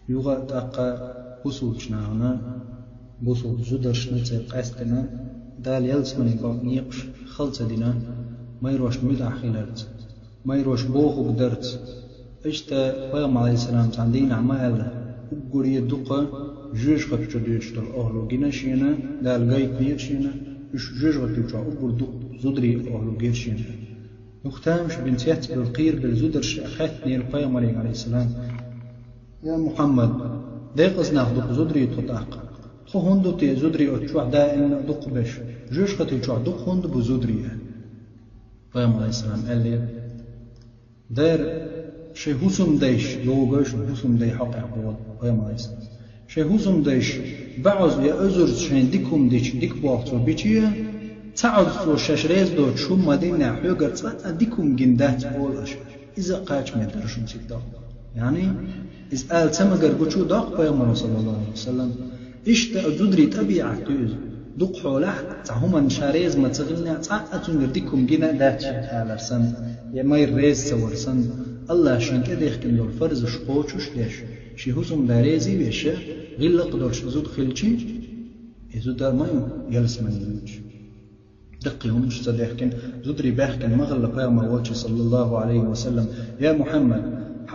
يغا تاقا بوسوچنانا بوسو زودرشنا تقاستنا دال يلسمني باقنيقش خلص دينا ما يروش مداخلرت ما يروش بوخو قدرت اشتا بيغم عليه السلام تعندين عمال وقوري الدقة جوج غبشو ديشتل أهلو جيناشينا دال غايك نيرشينا جوج غبشو أقور دق زودري أهلو جيرشينا نختامش بنتيات بالقير بالزودرش أخاتني البيغم عليه السلام يا محمد ديق ازناخ دق زودري تطاق خو هندو تي زودري أتشوع دائم دق بش جوج غتي تشوع دق هندو بزودري بيغم عليه السلام قال لي دير شي هوسم ديش يوغش هوسم دي حق عبود بيغم عليه السلام شي هوسم ديش بعض يا أزرز شين ديكم ديش ديك بوقتو بيتيه تعال سو ششريز دو شو مدينة حيوغر تسعة ديكم جندات بولش إذا قاش من درشون سيدا يعني إذا قال تمجر بشو داق بيغمر صلى الله عليه وسلم إشتا أدودري طبيعة تيوز دوق حوله تعهما شاريز ما تغلنا تعقة ديكم جندات على سن يا ما يريز سور سن الله شين كده يخكن دول فرز شقوشوش ليش شي هوسم داريزي بيشه غير قدرش زود خلشي يزود دار ما يلس من يلوش دقيهم مش صديقين زدري باحكن مغلى قيامة وجه صلى الله عليه وسلم يا محمد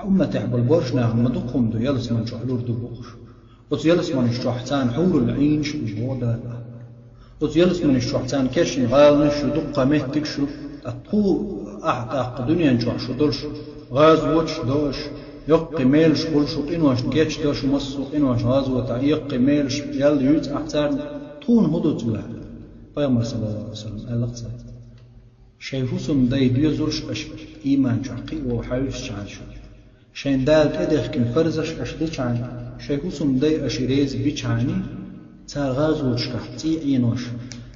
أمتي حب البرش نعم مدقهم دو يلس من شحلور دو بوش وت يلس من الشحتان حور العين شو بودا وت يلس من الشحتان كشن غالنش دقة مهتك شو الطول أحقاق دنيا نشوح شو دلش غاز وش دوش يقي ميلش كل شو إنوش جيتش دوش مصو إنوش غاز وتع يقي ميلش يل يوت أحتار طون هدو تلا بيغمر صلى الله عليه وسلم ألقصة شيفوسم داي ديوزرش أش إيمان شعقي وحاوش شعان شو شين دال كده كن فرزش أش ديشعان شيفوسم داي أشيريز بيشعاني تار غازو تشكحتي عينوش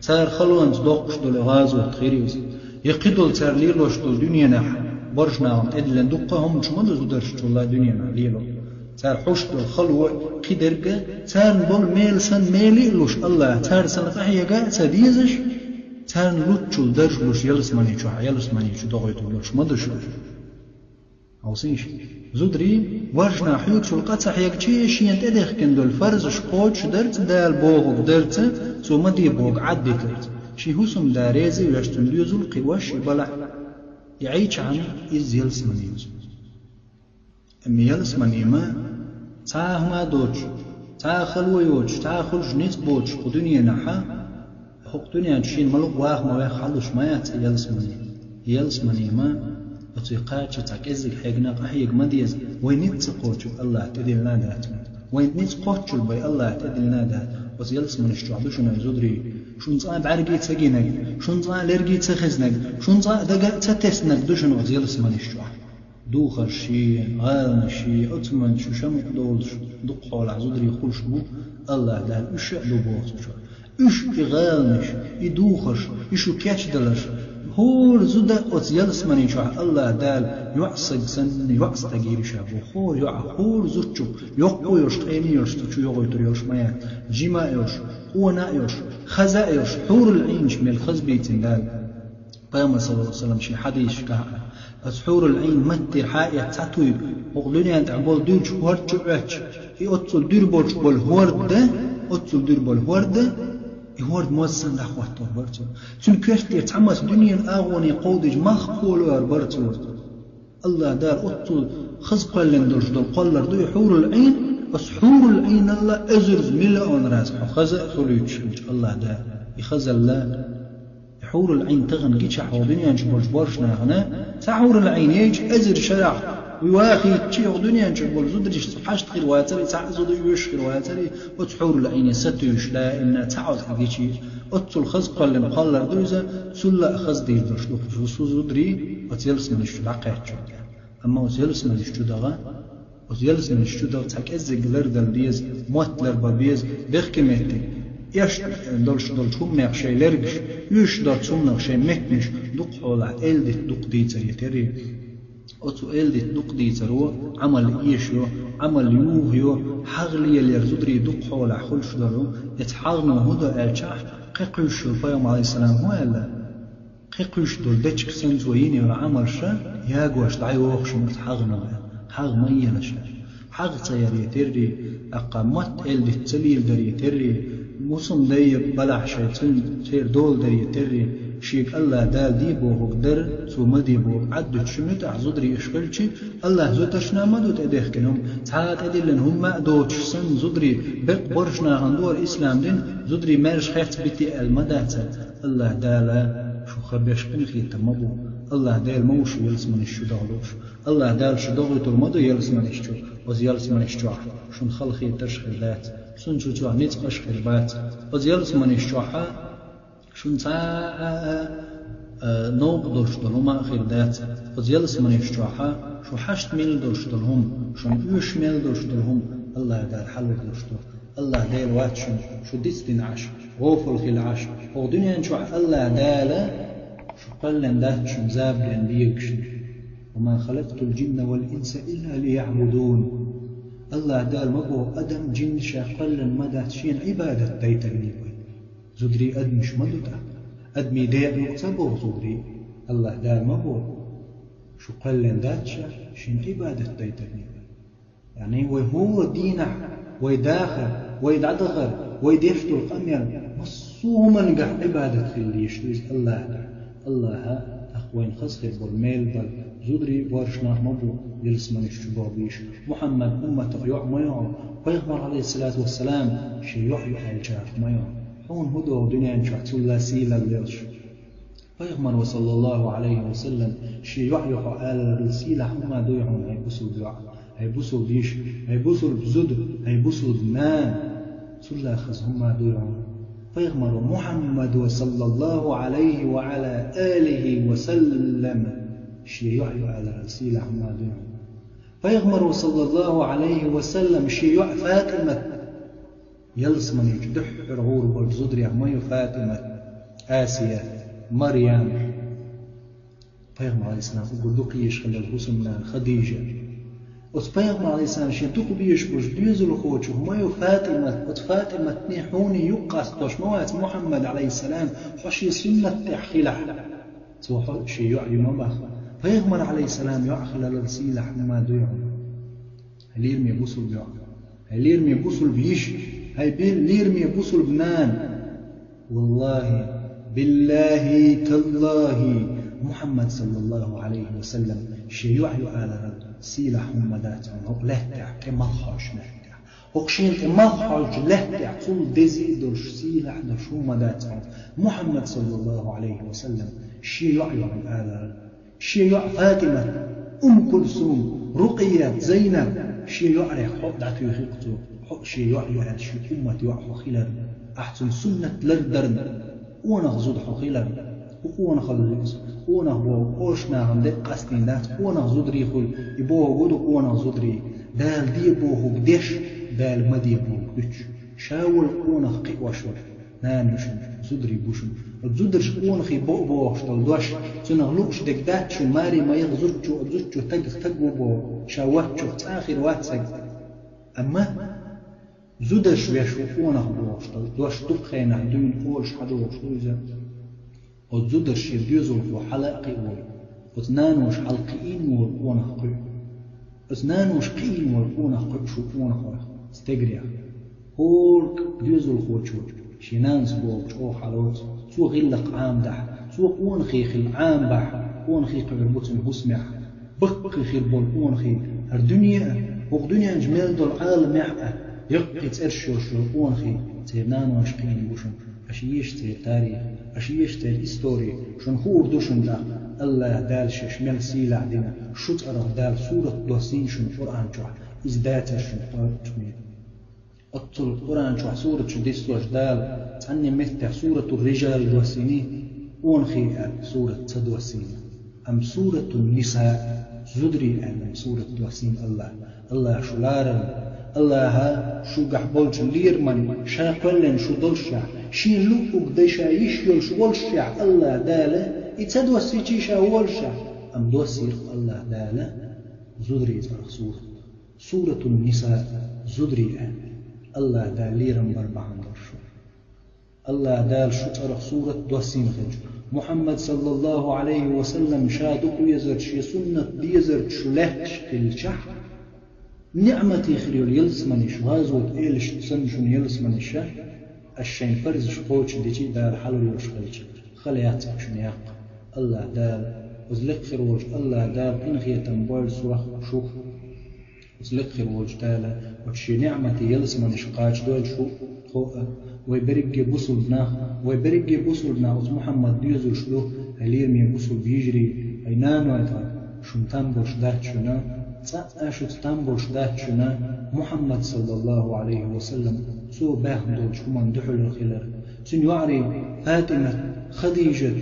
تار خلوانز دوقش دول غازو تخيريز يقيدول تار ليلوش دول دنيا نح برجناهم إدلن دقهم شمدو زودرش والله دنيا نح ليلو تار حوش دول خلوة قدرقة تار بول ميل سن ميلي لوش الله تار سن قحيقة تديزش تار لوتشو درج لوش يلس ماني شو دغيتو لوش مدش أوسيش زودري ورجنا حيوك شو القطع يكشي شينت إدخ كندول فرز شقوش درت دال بوغ درت سو مدي بوغ عدي درت شي هوسم داريزي ويشتن ليوزل قواش بلع يعيش عن إز يلس ماني أمي يلس ماني ما تاه ما دوج تاه خلوة يوج تاه خلج نيت بوج ودنيا نحا حق دنيا تشين ملوك واه ما يخلص ما يات يلس مني ما بطيقات تاكيزك حقنا قحيق مديز وين تقوش الله تدلنا ذات وين نتقوش بي الله تدلنا ذات بس يلس من الشعب شنو زودري شون صعب عرقي تسقينك شون صعب لرقي تخزنك شون صعب دقا تتسنك دوشنو يلس من الشعب دوخر شي غالن شي أتمن شو شمك دولش دقول عزودري يخلش بو الله دال إيش دو بوغش إيش غالنش يدوخش إيشو كاتش دلش هور زودا أت يلس مني شو الله دال يعصق سن يعص تجير شابو خور يعخور زوتشو يقو يوش قيني يوش تشو يقو يوش مايا جما يوش قونا يوش خزا يوش حور العين شمل خزبيتن دال قام صلى الله عليه وسلم شي حديث كه أسحور العين متر حائع تطوي وقلني أنت عبال دير شوهر شعش هي أتصل دير بول هورد أتصل دير بول هورد هورد موسن لخواتو برتو سن كيفتي تعمس دنيا الأغوني قودج مخبول برتو الله دار أتصل خز قلن درش دول قلر دو حور العين أسحور العين الله أزرز ملأون راسح خزا خلوش الله دار يخز الله حور العين تغن جيش حوضنيا نشبرج برشنا هنا تحور العين يج أزر شرع ويواخي تشي حوضنيا نشبر زودريش حاش تخير واتري تعزود يوش خير واتري وتحور العين ستيوش لا إن تعود حقيقي أتصل خزق لم قلر دوزة سلا خز دير درشلوك فسو زودري وتيلس من الشدع قاعد أما وتيلس من الشدع وتيلس من الشدع تك أزق لردل ديز موت لربا بيز بخكمتي يش دولش هم نقشة لرجش يش دار هم نقشة مكنش دق حوله إلدت دق ديتر يتري أتو إلدت دق ديترو عمل إيشو عمل يوهيو حغلي اللي يرزدري دق حوله حلش دارو يتحغنو هدا الشح قيقش البيام عليه السلام هو إلا قيقش دول دتش سنزويني وعمل شا ياقوش دعي وخش متحغنو حغ ميلش حق تيري تري أقامت إلدي تسليل دري تري موسم دي بلع شيطان تير دول دري تري شيك الله دال ديبو هقدر ثم ديبو عدد شمت أعزدري إشغلشي الله زوتشنا مدو تأديخ كنهم تعاد أدلن هم ما دوتش سن زدري بق برشنا غندور إسلام دين زدري مارش خيرت بتي المدات الله دالا شو خبيش قنخي تمبو الله دال موش يلسمن الشدغلوش الله دال شدغل ترمدو يلسمن الشو وز يلسمن الشو شون خلخي تشخي ذات شون شو نيت أشخي بات وز يلسمن الشوحة شون نوق درشتلهم آخر ذات وز يلسمن الشوحة شو حشت ميل درشتلهم شون يوش ميل درشتلهم الله دال حلو درشتل الله دال واتشن شو ديستين عش غوفل خل عش هو دنيا شو الله دال شو قلن دات شو زابلن بيكشن وما خلقت الجن والإنس إلا ليعبدون الله دال مبو أدم جن شاقلن مدات شين عبادة تيتني زدري أدمش مدتا أدمي داء نقصبو زدري الله دال مبو شو قلن دات شين عبادة تيتني يعني وهو دينه ويداخل ويدعدغر ويديفتو القمر مصوما قح عبادة في اللي يشتوز الله أخوين خسخر بالميل بل زدري وارشناه مبو يلسمن الشبابيش محمد أمة يعميو ويغمر عليه الصلاة والسلام شي يحيو الجاف ميو حون هدو دنيا نشعت الله سيلا ليش ويغمر وصلى الله عليه وسلم شي يحيو آل الرسيلة هما دويعون هاي بسو دوع هاي بسو ديش هاي بسو بزد هاي بسو دمان سلا خز هما دويعون فيغمر محمد صلى الله عليه وعلى آله وسلم شيوع على رسيل عما دون فيغمر صلى الله عليه وسلم شيوع فاطمة يلسمن يجدح رغور بالزدر عما فاطمة آسيا مريم فيغمر عليه السلام يقول دقيش خلال الحسنى خديجة وتفيغمر عليه السلام شين تكو بيش بوش ديزل خوش وما فاطمة وتفاطمة تنيحوني يقاس توش موات محمد عليه السلام حشي سنة تحخيلح توحو شيوع يمبخ فيغمر عليه السلام يعخل الرسيلة ما دويعون هليرمي بوصل بيعون هليرمي بوصل بيش هاي ليرمي بوصل بنان والله بالله تالله محمد صلى الله عليه وسلم شيوع على سيلة حمداتهم هو لهتع كما خاش لهتع وقشين كما خاش لهتع طول دزي درش سيلة درش حمداتهم محمد صلى الله عليه وسلم شيوع على شيوع فاطمة كلثوم رقية زينب شيوع حب دعتو يخيقتو شيوع على شي أمة يوعو خلال أحسن سنة لردرن ونغزود خلال ونخلص ونغبو وشنا هم دق قستين دات ونغزودري خل يبوه قدو ونغزودري دال ديبوه قدش دال مديبوه قدش شاول ونخقي وشور نانوشن زودري بوشن زودرش ونخي بوه شتل دوش سنغلوش دك دات شو ماري ما يغزودشو أبزودشو تقو بو شاواتشو تآخر واتسق أما زودرش ويشو ونغبوه شتل دوش تبخينا دون قولش حدوش دوزا وتزودرش يديزل وحلقي ول وتنانوش حلقين ول ونخقي وتنانوش قين ول ونخقي شو ونخقي استجريا هولك ديزل خوتشوج شينانس بوك شو حلوت سو غلق عام دح سو ونخي خل عام بح ونخي قربوتن هسمع بق خير بول ونخي الدنيا وغدنيا جمال دول عالم يحقى يقي ترشو شو ونخي تيرنانوش قين بوشن أشيش تير تاريخ أشيش تير إستوري شن خور دوشن دا الله دال شمال سيلا عدنا شو تقرأ دال سورة دوسين شن قرآن جوع إزداتا شن قرآن أطل قرآن جوع سورة شديسلوش دال تعني متى سورة الرجال دوسيني ونخي سورة تدوسين أم سورة النساء زدري أم سورة دوسين الله شلارا الله شو قحبولش ليرمن شاقلن شو دلشع شي لوك دشا يشيل شو ولشع الله داله يتدوسي شا ولشع أم دوسير الله داله زدري ترى سورة النساء زدري الله دال ليرم بربعان درشو الله دال شو ترى سورة دوسين خج محمد صلى الله عليه وسلم شادق يزر شي سنة ديزر شو لهش الشح نعمتي خليل يلسمنش غازوت إيلش سنشون يلسمنش الشين فرز شقوش ديجي دار حلو يوشخلش خليات شنياق الله دال وزلق خروج الله دال إن خيتم بول سوخ شوخ وزلق خروج دالا وشي نعمتي يلسمنش قاش دول شو خوء ويبرق بوصلنا وز محمد ديزو شلو هلير مي بوصل بيجري أينان ويتا شمتان بوش دهت شنا تأشت تنبوش دهت شنا محمد صلى الله عليه وسلم سو باهم دول شمان دحل الخلال سن يعري فاطمة خديجة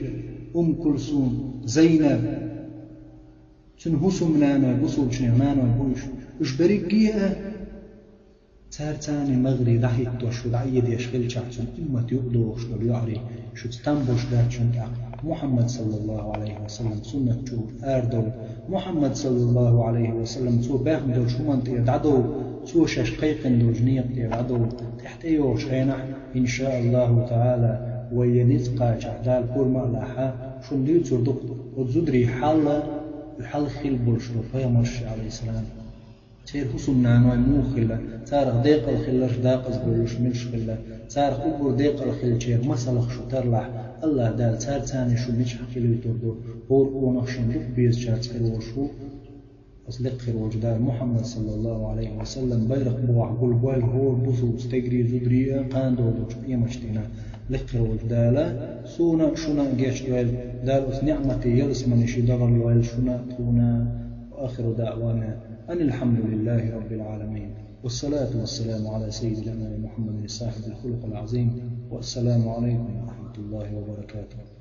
كلثوم زينب سن هسمنانا بوصل شنعمانا بوش وش برقيها تارتاني مغري دحيت وشو دعيد يشغل شحسن أمة يقضوش دول يعري شو تنبوش دهت شنا محمد صلى الله عليه وسلم سنة شو آردول محمد صلى الله عليه وسلم سو باهم دول شو من تيدعدو سو ششقيقن دول جنيق تيدعدو تحتيو شينح إن شاء الله تعالى وينزقا شعدال كور مألحا شون ديو تردق وتزدري الحل خيل بولشو فيا مرشي عليه السلام تير حسننا نوع موخلة تارخ ديق الخلش داقز بلوش ملش خلة تارخ أبور ديق الخل تير مسلخ شو ترلح الله دال تار تاني شو مش حكيلو يتردو بور ونخشن لك بيز شات خروشو أصدق خروج دال محمد صلى الله عليه وسلم بيرق بوح قول بوال هو بوصو استجري زدريا قاندو دوش بيمشتنا لك خروج دالا سونا شونا جيش دال أس نعمتي يرس من شي دغل ويل شونا تونا وآخر دعوانا أن الحمد لله رب العالمين والصلاة والسلام على سيد الأنام محمد صاحب الخلق العظيم والسلام عليكم ورحمة الله وبركاته.